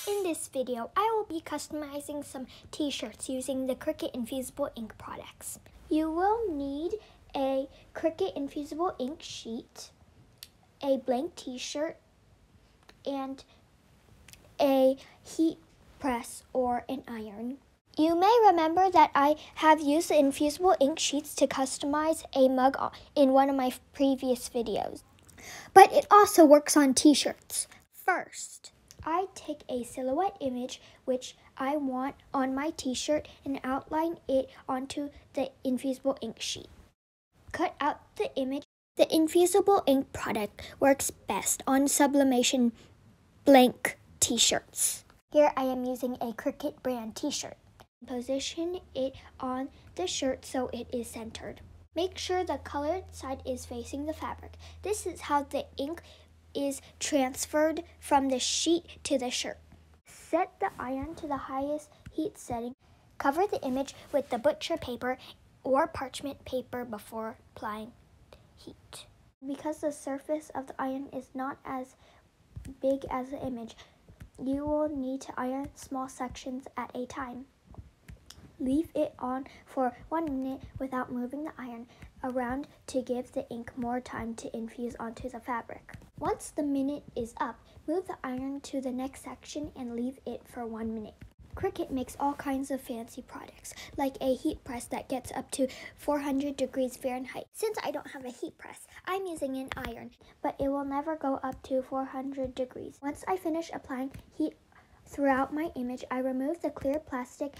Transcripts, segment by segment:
In this video, I will be customizing some t-shirts using the Cricut Infusible Ink products. You will need a Cricut Infusible Ink sheet, a blank t-shirt, and a heat press or an iron. You may remember that I have used the Infusible Ink sheets to customize a mug in one of my previous videos. But it also works on t-shirts. First, I take a silhouette image which I want on my t-shirt and outline it onto the Infusible Ink sheet. Cut out the image. The Infusible Ink product works best on Sublimation blank t-shirts. Here I am using a Cricut brand t-shirt. Position it on the shirt so it is centered. Make sure the colored side is facing the fabric. This is how the ink is transferred from the sheet to the shirt. Set the iron to the highest heat setting. Cover the image with the butcher paper or parchment paper before applying heat. Because the surface of the iron is not as big as the image, you will need to iron small sections at a time. Leave it on for 1 minute without moving the iron around to give the ink more time to infuse onto the fabric. Once the minute is up, move the iron to the next section and leave it for 1 minute. Cricut makes all kinds of fancy products, like a heat press that gets up to 400 degrees Fahrenheit. Since I don't have a heat press, I'm using an iron, but it will never go up to 400 degrees. Once I finish applying heat throughout my image, I remove the clear plastic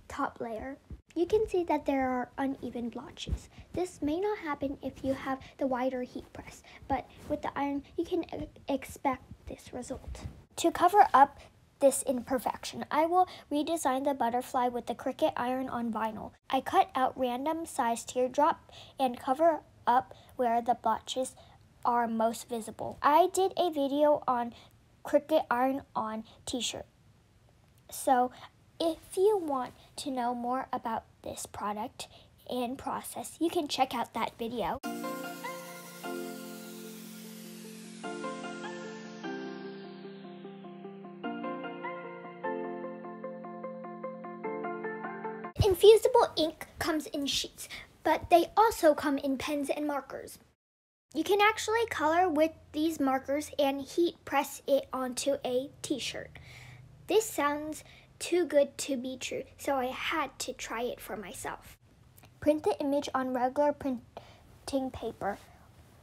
top layer. You can see that there are uneven blotches. This may not happen if you have the wider heat press, but with the iron, you can expect this result. To cover up this imperfection, I will redesign the butterfly with the Cricut iron on vinyl. I cut out random sized teardrop and cover up where the blotches are most visible. I did a video on Cricut iron on t-shirt. So if you want to know more about this product and process, you can check out that video. Infusible ink comes in sheets, but they also come in pens and markers. You can actually color with these markers and heat press it onto a t-shirt. This sounds too good to be true, so I had to try it for myself. Print the image on regular printing paper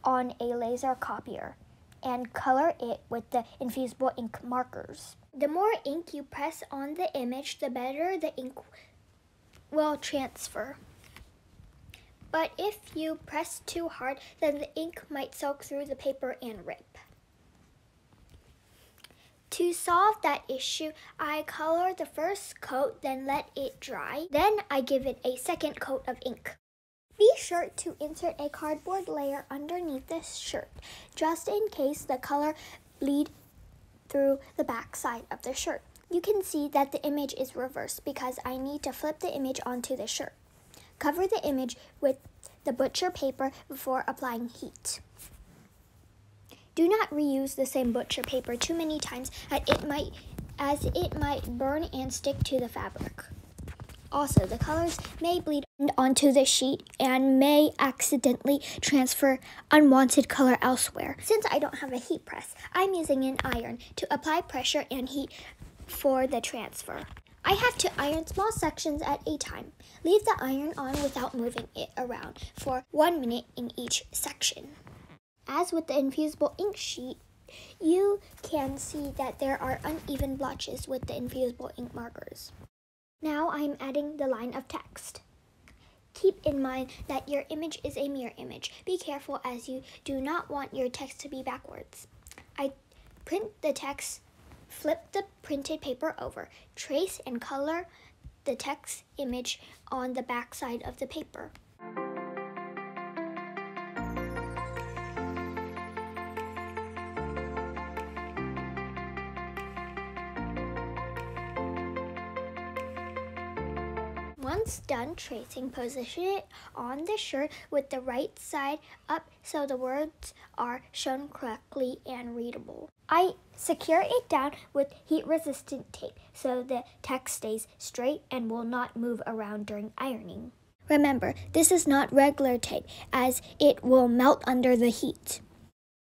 on a laser copier and color it with the Infusible Ink markers. The more ink you press on the image, the better the ink will transfer. But if you press too hard, then the ink might soak through the paper and rip. To solve that issue, I color the first coat, then let it dry. Then I give it a second coat of ink. Be sure to insert a cardboard layer underneath this shirt, just in case the color bleed through the back side of the shirt. You can see that the image is reversed because I need to flip the image onto the shirt. Cover the image with the butcher paper before applying heat. Do not reuse the same butcher paper too many times as it might burn and stick to the fabric. Also, the colors may bleed onto the sheet and may accidentally transfer unwanted color elsewhere. Since I don't have a heat press, I'm using an iron to apply pressure and heat for the transfer. I have to iron small sections at a time. Leave the iron on without moving it around for 1 minute in each section. As with the Infusible Ink sheet, you can see that there are uneven blotches with the Infusible Ink markers. Now I'm adding the line of text. Keep in mind that your image is a mirror image. Be careful as you do not want your text to be backwards. I print the text, flip the printed paper over, trace and color the text image on the back side of the paper. Once done tracing, position it on the shirt with the right side up so the words are shown correctly and readable. I secure it down with heat-resistant tape so the text stays straight and will not move around during ironing. Remember, this is not regular tape as it will melt under the heat.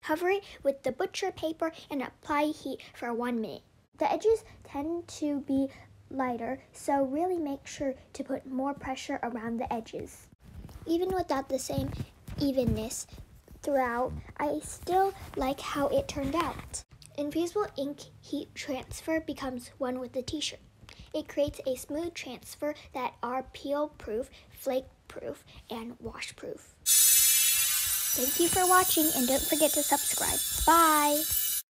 Cover it with the butcher paper and apply heat for 1 minute. The edges tend to be lighter, so really make sure to put more pressure around the edges. Even without the same evenness throughout, I still like how it turned out. Infusible ink heat transfer becomes one with the t-shirt. It creates a smooth transfer that are peel-proof, flake-proof, and wash-proof. Thank you for watching, and don't forget to subscribe. Bye!